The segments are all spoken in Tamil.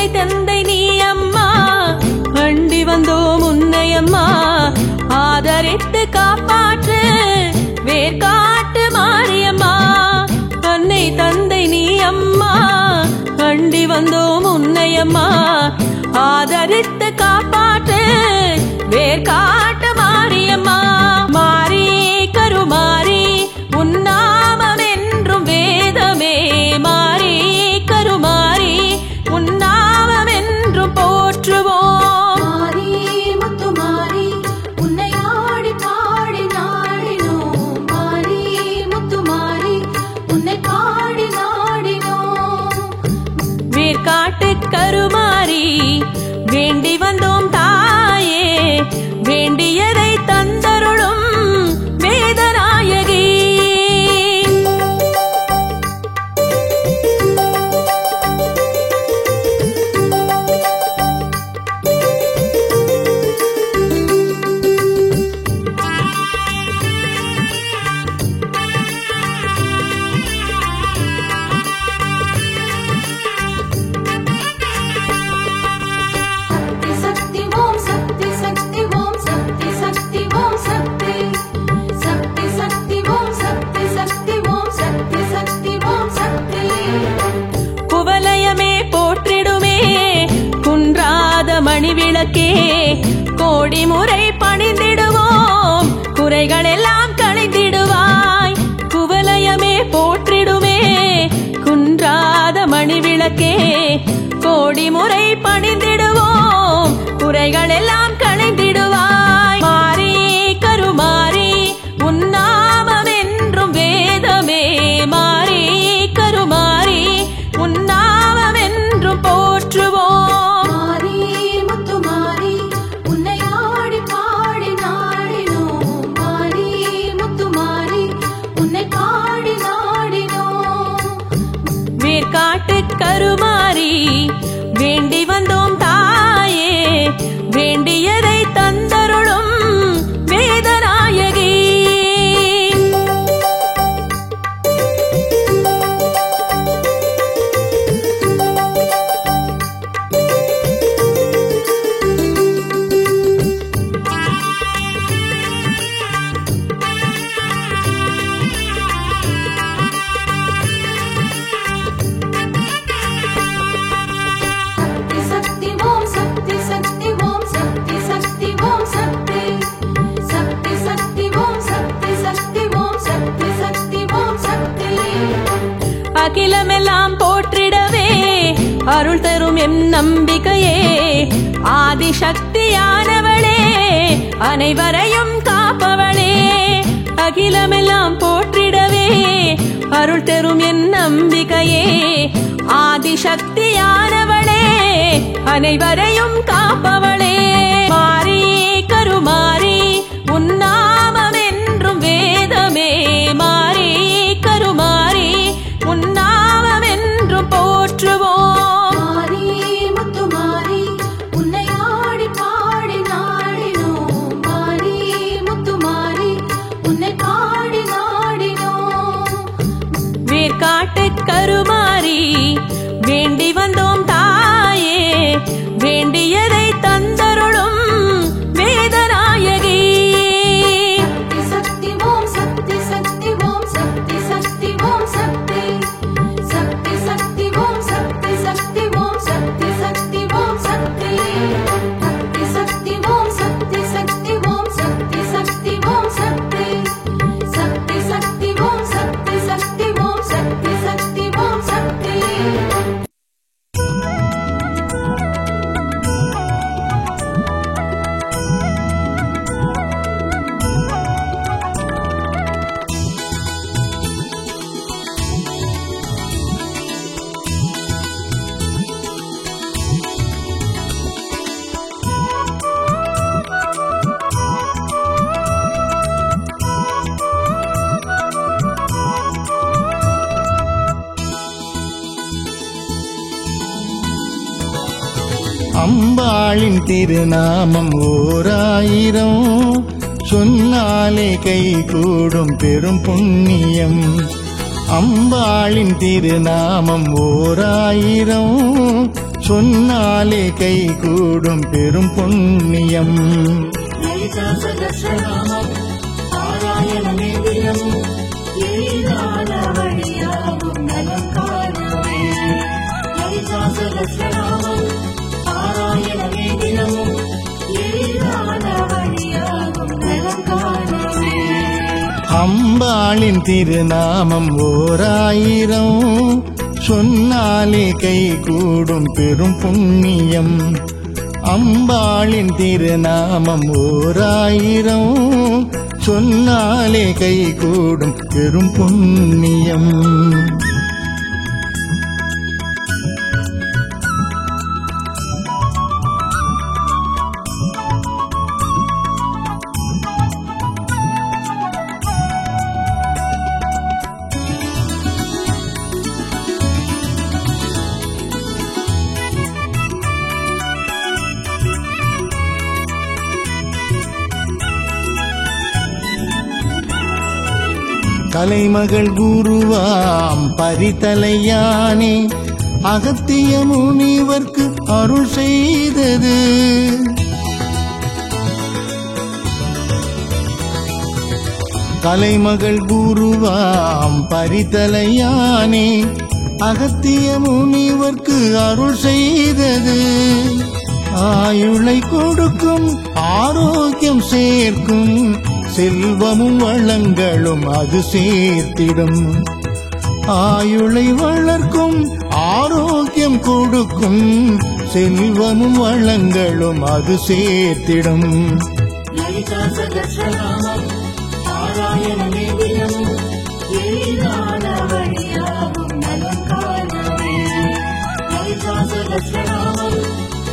அன்னை தந்தை நீ அம்மா அண்டி வந்தோம் உன்னை அம்மா ஆதரித்து காப்பாற்று வேர்காட்டு மாரியம்மா அன்னை தந்தை நீ அம்மா அண்டி வந்தோம் உன்னை அம்மா ஆதரித்து காப்பாற்று வேர்காட்டு மாரியம்மா மாரி கருமாரி உன்னாமம் என்றும் வேதமே மாரி கருமாரி உன்னாமம் என்றும் போற்றுவோம் மாரி முத்துமாரி உன்னை ஆடி பாடி நாடினோம் மாரி முத்துமாரி உன்னை பாடி நாடினோம் வேர்காட்டு கருமாரி வேண்டி வந்தோம் தாயே வேண்டியதை தந்தருளும் வேதநாயகி சக்தி ஓம் சக்தி சக்தி ஓம் சக்தி சக்தி ஓம் சக்தி சக்தி சக்தி ஓம் சக்தி சக்தி ஓம் சக்தி சக்தி ஓம் சக்தி குவலயமே போற்றிடுமே குன்றாத மணிவிளக்கே கோடி முறை பணிந்திடுவோம் குறைகள் எல்லாம் களைந்திடுவாய் குவலயமே போற்றிடுமே குன்றாத மணிவிளக்கே கோடி முறை பணிந்திடுவோம் குறைகள் எல்லாம் களைந்திடுவாய் மாரி கருமாரி உன்னாமம் என்றும் வேதமே மாரி கருமாரி உன்னாமம் என்றும் போற்றுவோம் மாரி முத்துமாரி உன்னை ஆடி பாடி நாடினோம் மாரி முத்துமாரி உன்னை பாடி நாடினோம் வேர்காட்டு கருமாரி வேண்டி வந்தோம் தாயே வேண்டியதை தந்தருளும் வேதநாயகி சக்தி ஓம் சக்தி சக்தி ஓம் சக்தி சக்தி ஓம் சக்தி சக்தி சக்தி ஓம் சக்தி சக்தி ஓம் சக்தி சக்தி ஓம் சக்தி அகிலமெல்லாம் போற்றிடவே அருள் தரும் எம் நம்பிக்கையே ஆதிசக்தியானவளே அனைவரையும் காப்பவளே அகிலமெல்லாம் போற்றிடவே அருள் தரும் என் நம்பிக்கையே ஆதிசக்தியானவளே அனைவரையும் காப்பவளே மாரி கருமாரி உன்னாமம் என்றும் வேதமே மாரி கருமாரி உன்னாமம் என்றும் போற்றுவோம் மாரி முத்துமாரி உன்னை ஆடி பாடி நாடினோம் மாரி முத்துமாரி உன்னை பாடி நாடினோம் வேர்காட்டு கருமாரி வேண்டி வந்தோம் தாயே வேண்டியதை தந்தருளும் வேதநாயகி சக்தி ஓம் சக்தி சக்தி ஓம் சக்தி சக்தி ஓம் சக்தி சக்தி சக்தி ஓம் சக்தி சக்தி ஓம் சக்தி சக்தி ஓம் சக்தி சக்தி சக்தி ஓம் சக்தி சக்தி ஓம் சக்தி சக்தி ஓம் சக்தி சக்தி சக்தி ஓம் சக்தி சக்தி ஓம் சக்தி சக்தி ஓம் சக்தி அம்பாளின் திருநாமம் ஓராயிரம் சொன்னாலே கை கூடும் பெரும் புண்ணியம். அம்பாளின் திருநாமம் ஓராயிரம் சொன்னாலே கை கூடும் பெரும் புண்ணியம். லலிதா சகஸ்ரநாமம் பாராயணமே தினம் எளிதான வழியாகும் நலம் காணவே. லலிதா சகஸ்ரநாமம் பாராயணமே தினமும் எளிதான வழியாகும் நலம் காணவே. அம்பாளின் திருநாமம் ஓராயிரம் சொன்னாலே கை கூடும் பெரும் புண்ணியம். அம்பாளின் திருநாமம் ஓராயிரம் சொன்னாலே கை கூடும் பெரும் புண்ணியம். கலைமகள் குருவாம் பரிதலையானே அகத்திய முனிவர்க்கு அருள் செய்தது. கலைமகள் குருவாம் பரிதலையானே அகத்திய முனிவர்க்கு அருள் செய்தது. ஆயுளை கொடுக்கும் ஆரோக்கியம் சேர்க்கும் செல்வமும் வளங்களும் அது சேர்த்திடும். ஆயுளை வளர்க்கும் ஆரோக்கியம் கொடுக்கும் செல்வமும் வளங்களும் அது சேர்த்திடும். லலிதா சகஸ்ரநாமம் பாராயணமே தினமும் எளிதான வழியாகும் நலம் காணவே. லலிதா சகஸ்ரநாமம்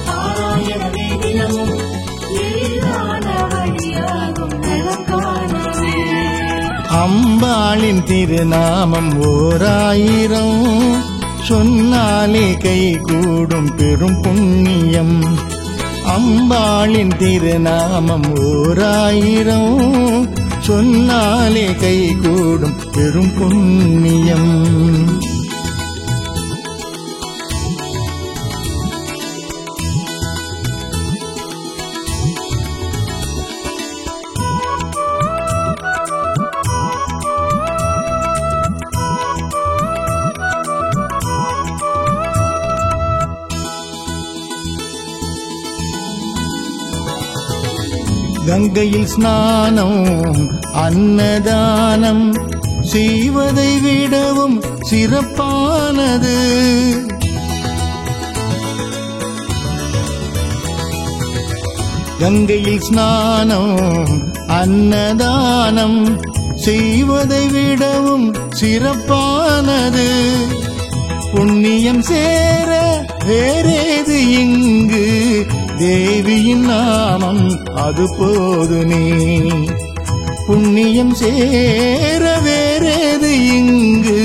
பாராயணமே தினமும் எளிதான வழியாகும் நலம் காணவே. அம்பாளின் திருநாமம் ஓராயிரம் சொன்னாலே கை கூடும் பெரும் புண்ணியம். அம்பாளின் திருநாமம் ஓராயிரம் சொன்னாலே கை கூடும் பெரும் புண்ணியம். கங்கையில் ஸ்நானம் அன்னதானம் செய்வதை விடவும் சிறப்பானது. கங்கையில் ஸ்நானம் அன்னதானம் செய்வதை விடவும் சிறப்பானது. புண்ணியம் சேர வேறேது இங்கு தேவியின் நாமம் அது போதுமே. புண்ணியம் சேர வேறேது இங்கு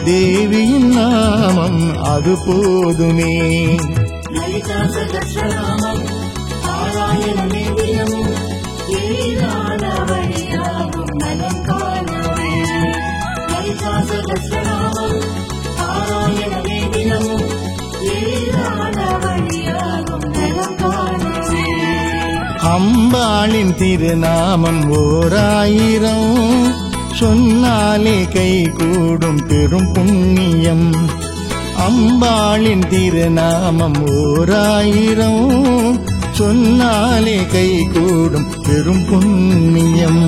தேவியின் நாமம் அது போதுமே. லலிதா சகஸ்ரநாமம் பாராயணமே தினமும் எளிதான வழியாகும் நலம் காணவே. லலிதா சகஸ்ரநாமம் பாராயணமே தினமும் எளிதான வழியாகும் நலம் காணவே. அம்பாளின் திருநாமம் ஓராயிரம் சொன்னாலே கை கூடும் பெரும் புண்ணியம். அம்பாளின் திருநாமம் ஓராயிரம் சொன்னாலே கை கூடும் பெரும் புண்ணியம்.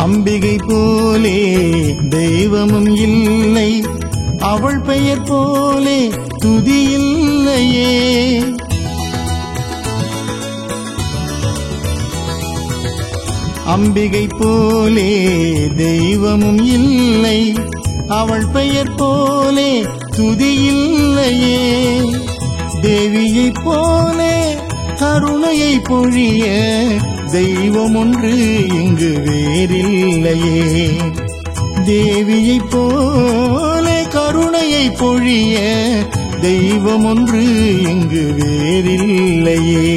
அம்பிகை போலே தெய்வமும் இல்லை, அவள் பெயர் போலே துதி இல்லையே. அம்பிகை போலே தெய்வமும் இல்லை, அவள் பெயர் போலே துதி இல்லையே. தேவியைப் போலே கருணையை பொழிய தெய்வம் ஒன்று இங்கு வேறில்லையே. இல்லையே. தேவியைப் போல கருணையை பொழிய தெய்வம் ஒன்று இங்கு வேறில்லையே.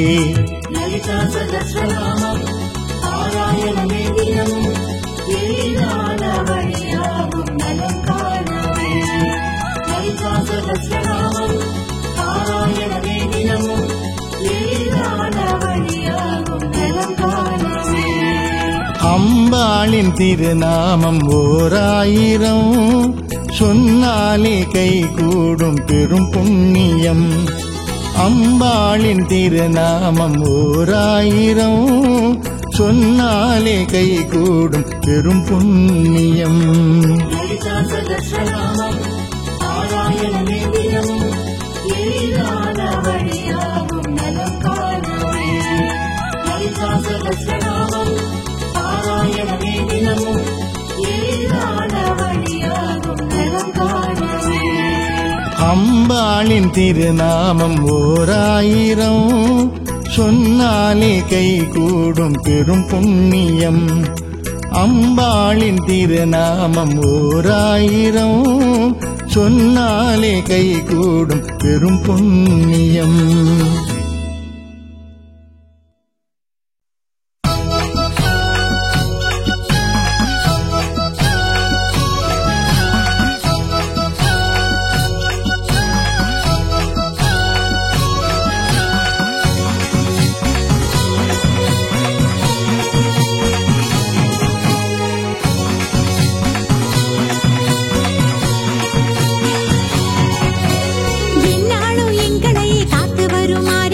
லலிதா சகஸ்ரநாமம் பாராயணமே தினமும் எளிதான வழியாகும் நலம் காணவே. லலிதா சகஸ்ரநாமம் பாராயணமே தினமும் எளிதான வழியாகும் நலம் காணவே. அம்பாளின் திருநாமம் 1000 சொன்னாலே கை கூடும் பெரும் புண்ணியம். அம்பாளின் திருநாமம் 1000 சொன்னாலே கை கூடும் பெரும் புண்ணியம். லலிதா சகஸ்ரநாமம் பாராயணமே தினமும் எளிதான வழியாகும் நலம் காணவே. லலிதா சகஸ்ரநாமம் பாராயணமே தினமும் எளிதான வழியாகும் நலம் காணவே. அம்பாளின் திருநாமம் 1000 சொன்னாலே கை கூடும் பெரும் புண்ணியம். அம்பாளின் திருநாமம் 1000 சொன்னாலே கை கூடும் பெரும் புண்ணியம். என்னாலும் எங்களை காத்து வருமாறு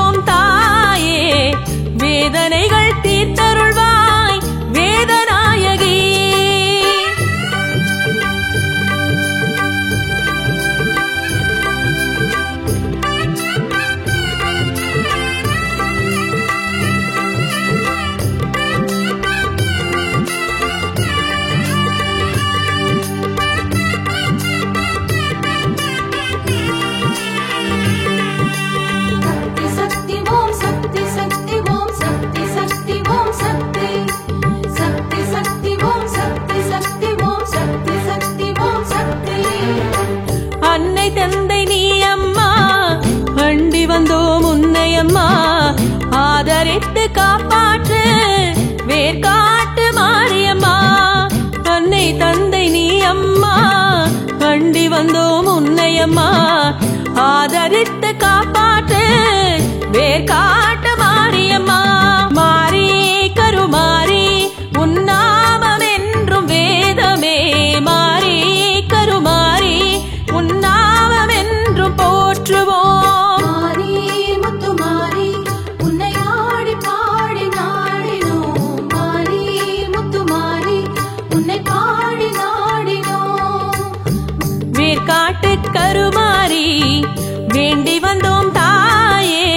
வந்தோம் தாயே வேதனைகள் தீர்த்தருள்வாய் வேதநாயகி. அன்னை தந்தை நீ அம்மா அண்டி வந்தோம் உன்னை அம்மா ஆதரித்து காப்பாற்று வேர்காட்டு மாரியம்மா. அன்னை தந்தை நீ அம்மா அண்டி வந்தோம் உன்னை அம்மா ஆதரித்து காப்பாற்று வேர்காட்டு மாரியம்மா. மாரி கருமாரி உன்னாமம் என்றும் வேதமே மாரி கருமாரி உன்னாமம் என்றும் போற்றுவோம். மாரி முத்துமாரி உன்னை ஆடி பாடி நாடினோம். மாரி முத்துமாரி உன்னை பாடி நாடினோம். வேர்காட்டு கருமாரி வேண்டி வந்தோம் தாயே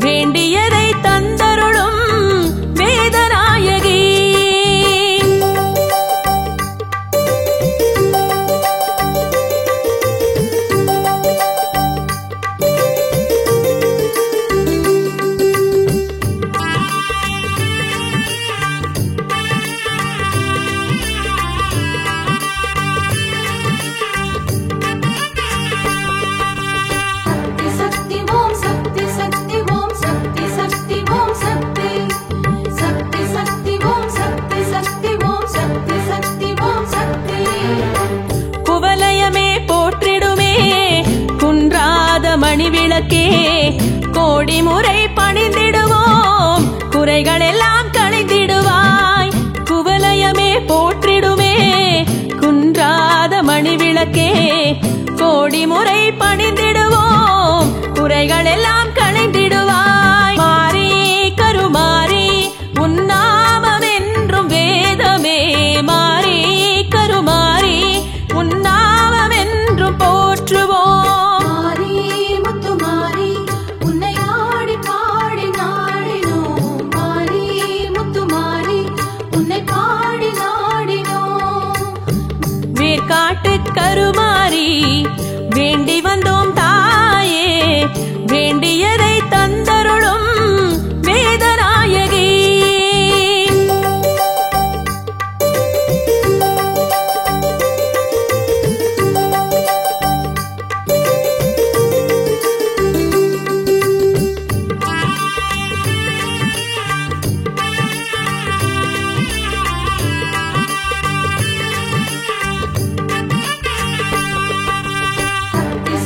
வேண்டியதை தந்தருளும் வேதநாயகி. சக்தி ஓம் சக்தி சக்தி ஓம் சக்தி சக்தி ஓம் சக்தி சக்தி சக்தி ஓம் சக்தி சக்தி ஓம் சக்தி சக்தி ஓம் சக்தி. குவலயமே போற்றிடுமே குன்றாத மணிவிளக்கே கோடி முறை பணிந்திடுவோம் குறைகள் எல்லாம் களைந்திடுவாய். குவலயமே போற்றிடுமே குன்றாத மணிவிளக்கே கோடி முறை பணிந்திடுவோம் குறைகள் எல்லாம் களைந்திடுவாய். மாரி கருமாரி உன்னாமம் என்றும் வேதமே மாரி கருமாரி உன்னாமம் என்றும் போற்றுவோம். மாரி முத்துமாரி உன்னை ஆடி பாடி நாடினோம். மாரி முத்துமாரி உன்னை பாடி நாடினோம். வேர்காட்டு கருமாரி வேண்டி வந்தோம் தாயே வேண்டியதை தந்தருளும் வேதநாயகி.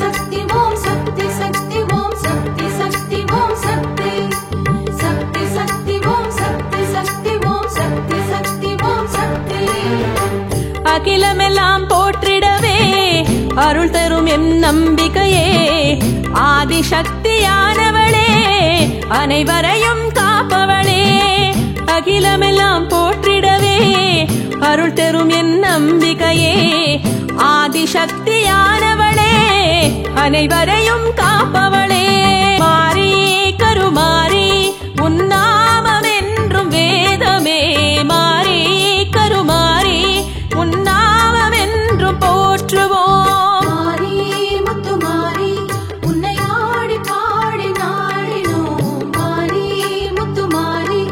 சக்தி ஓம் சக்தி சக்தி ஓம் சக்தி சக்தி ஓம் சக்தி சக்தி சக்தி ஓம் சக்தி சக்தி ஓம் சக்தி சக்தி ஓம் சக்தி. அகிலமெல்லாம் போற்றிடவே அருள் தரும் எம் நம்பிக்கையே ஆதிசக்தியானவளே அனைவரையும் காப்பவளே. அகிலமெல்லாம் போற்றிடவே அருள் தரும் என் நம்பிக்கையே ஆதிசக்தியானவளே அனைவரையும் காப்பவளே. மாரி கருமாரி உன்னாமம் என்றும் வேதமே மாரி கருமாரி உன்னாமம் என்றும் போற்றுவோம். மாரி முத்துமாரி உன்னை ஆடி பாடி நாடினோம். மாரி முத்துமாரி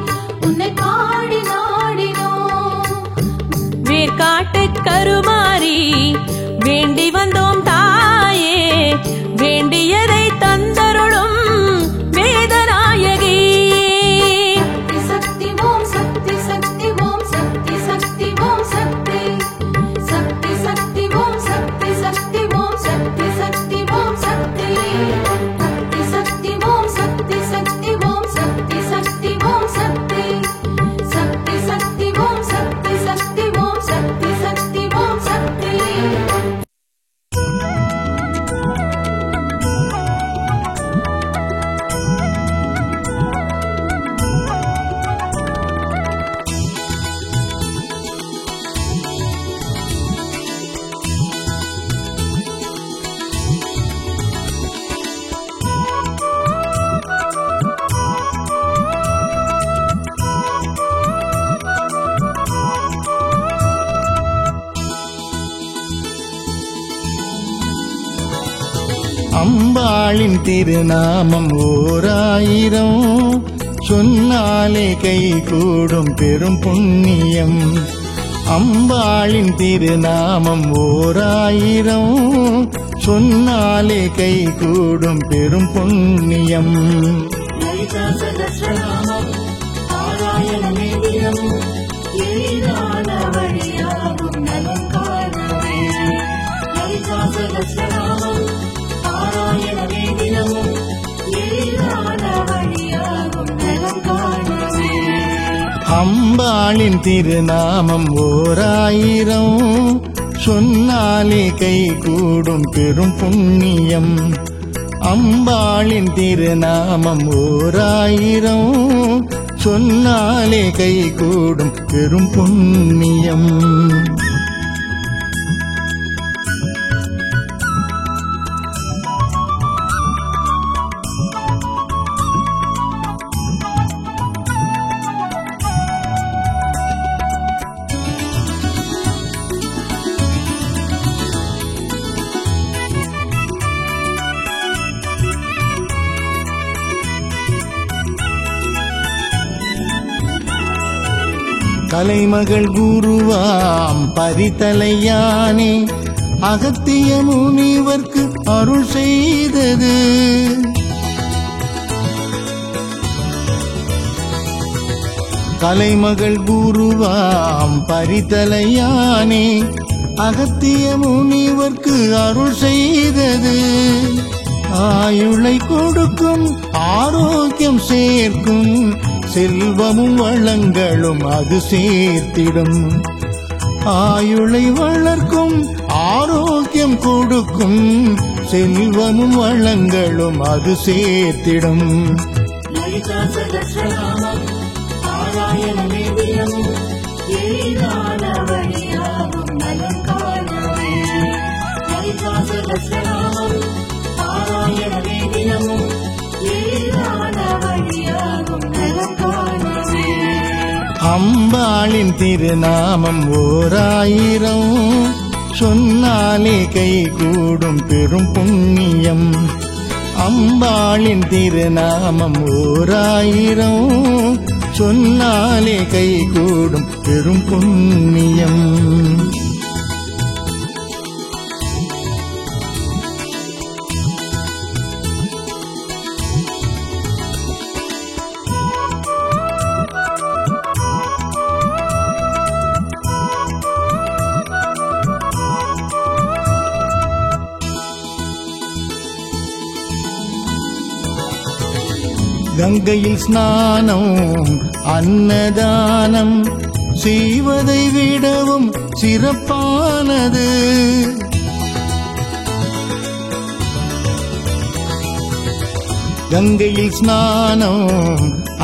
உன்னை பாடி நாடினோம். வேர்காட்டு கருமாரி வேண்டி வந்தோம் தாயே வேண்டியதை தந்த அம்பாளின் திருநாமம் ஓராயிரம் சொன்னாலே கை கூடும் பெரும் புண்ணியம். அம்பாளின் திருநாமம் ஓராயிரம் சொன்னாலே கை கூடும் பெரும் புண்ணியம். லலிதா சகஸ்ரநாமம் பாராயணமே தினமும் எளிதான வழியாகும் நலம் காணவே. லலிதா சகஸ்ரநாமம் பாராயணமே தினமும் எளிதான வழியாகும் நலம் காணவே. அம்பாளின் திருநாமம் ஓராயிரம் சொன்னாலே கை கூடும் பெரும் புண்ணியம். அம்பாளின் திருநாமம் ஓராயிரம் சொன்னாலே கை கூடும் பெரும் புண்ணியம். கலைமகள் குருவாம் பரிதலையானே அகத்திய முனிவர்க்கு அருள் செய்தது. கலைமகள் குருவாம் பரிதலையானே அகத்திய முனிவர்க்கு அருள் செய்தது. ஆயுளை கொடுக்கும் ஆரோக்கியம் சேர்க்கும் செல்வமும் வளங்களும் அது சேர்த்திடும். ஆயுளை வளர்க்கும் ஆரோக்கியம் கொடுக்கும் செல்வமும் வளங்களும் அது சேர்த்திடும். லலிதா சகஸ்ரநாமம் பாராயணமே தினமும் எளிதான வழியாகும் நலம் காணவே. லலிதா சகஸ்ரநாமம் பாராயணமே தினமும் எளிதான வழியாகும் நலம் காணவே. அம்பாளின் திருநாமம் ஓராயிரம் சொன்னாலே கை கூடும் பெரும் புண்ணியம். அம்பாளின் திருநாமம் ஓராயிரம் சொன்னாலே கை கூடும் பெரும் புண்ணியம். கங்கையில் ஸ்நானம் அன்னதானம் செய்வதை விடவும் சிறப்பானது. கங்கையில் ஸ்நானம்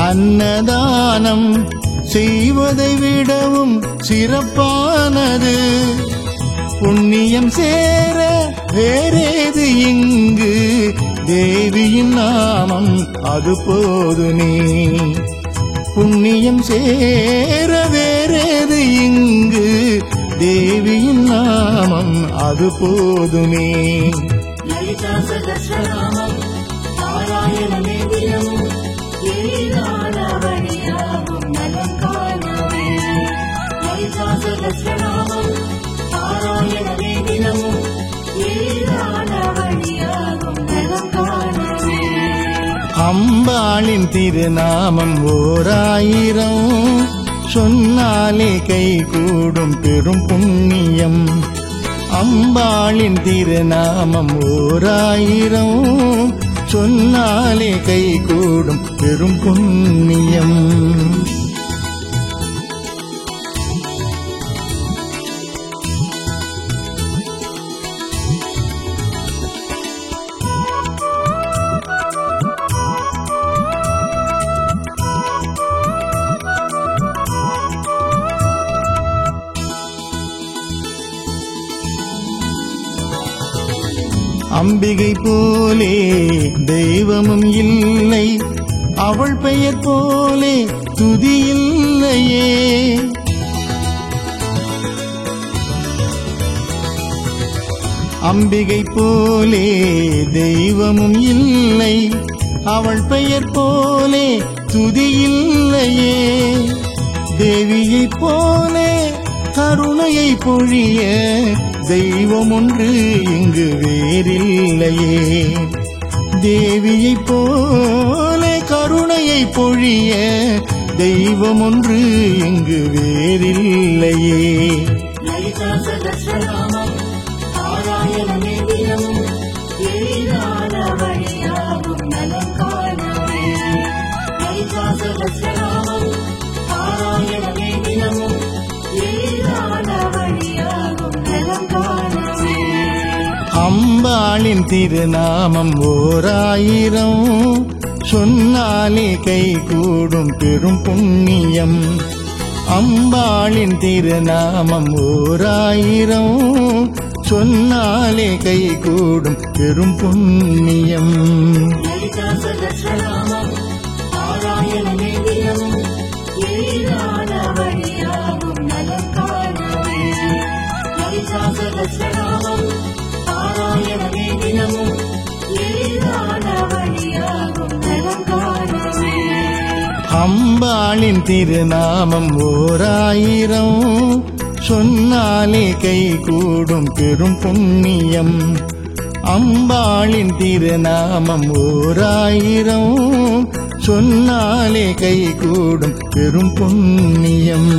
அன்னதானம் செய்வதை விடவும் சிறப்பானது. புண்ணியம் சேர வேறேது இங்கு தேவியின் நாமம் அது போதுமே. புண்ணியம் சேர வேறேது இங்கு தேவியின் நாமம் அது போதுமே. லலிதா சகஸ்ரநாமம் பாராயணமே தினமும் எளிதான வழியாகும் நலம் காணவே. லலிதா சகஸ்ரநாமம் பாராயணமே தினமும் எளிதான வழியாகும் நலம் காணவே. அம்பாளின் திருநாமம் ஓராயிரம் சொன்னாலே கை கூடும் பெரும் புண்ணியம். அம்பாளின் திருநாமம் ஓராயிரம் சொன்னாலே கை கூடும் பெரும் புண்ணியம். அம்பிகை போலே தெய்வமும் இல்லை, அவள் பெயர் போலே துதி இல்லையே. அம்பிகை போலே தெய்வமும் இல்லை, அவள் பெயர் போலே துதியில்லையே. தேவியை போலே கருணையை பொழிய தெய்வம் ஒன்று இங்கு வேறில்லையே. தேவியை போலே கருணையை பொழிய தெய்வம் ஒன்று இங்கு வேறில்லையே. லலிதா சகஸ்ரநாமம் பாராயணமே தினமும் எளிதான வழியாகும் நலம் காணவே. லலிதா சகஸ்ரநாமம் பாராயணமே தினமும் எளிதான வழியாகும் நலம் காணவே. அம்பாளின் திருநாமம் ஓராயிரம் சொன்னாலே கை கூடும் பெரும் புண்ணியம். அம்பாளின் திருநாமம் ஓராயிரம் சொன்னாலே கை கூடும் பெரும் புண்ணியம். லலிதா சகஸ்ரநாமம் பாராயணமே தினமும் எளிதான வழியாகும் நலம் காணவே. லலிதா சகஸ்ரநாமம் பாராயணமே தினமும் எளிதான வழியாகும் நலம் காணவே. அம்பாளின் திருநாமம் ஓராயிரம் சொன்னாலே கை கூடும் பெரும் புண்ணியம். அம்பாளின் திருநாமம் ஓராயிரம் சொன்னாலே கை கூடும் பெரும் புண்ணியம்.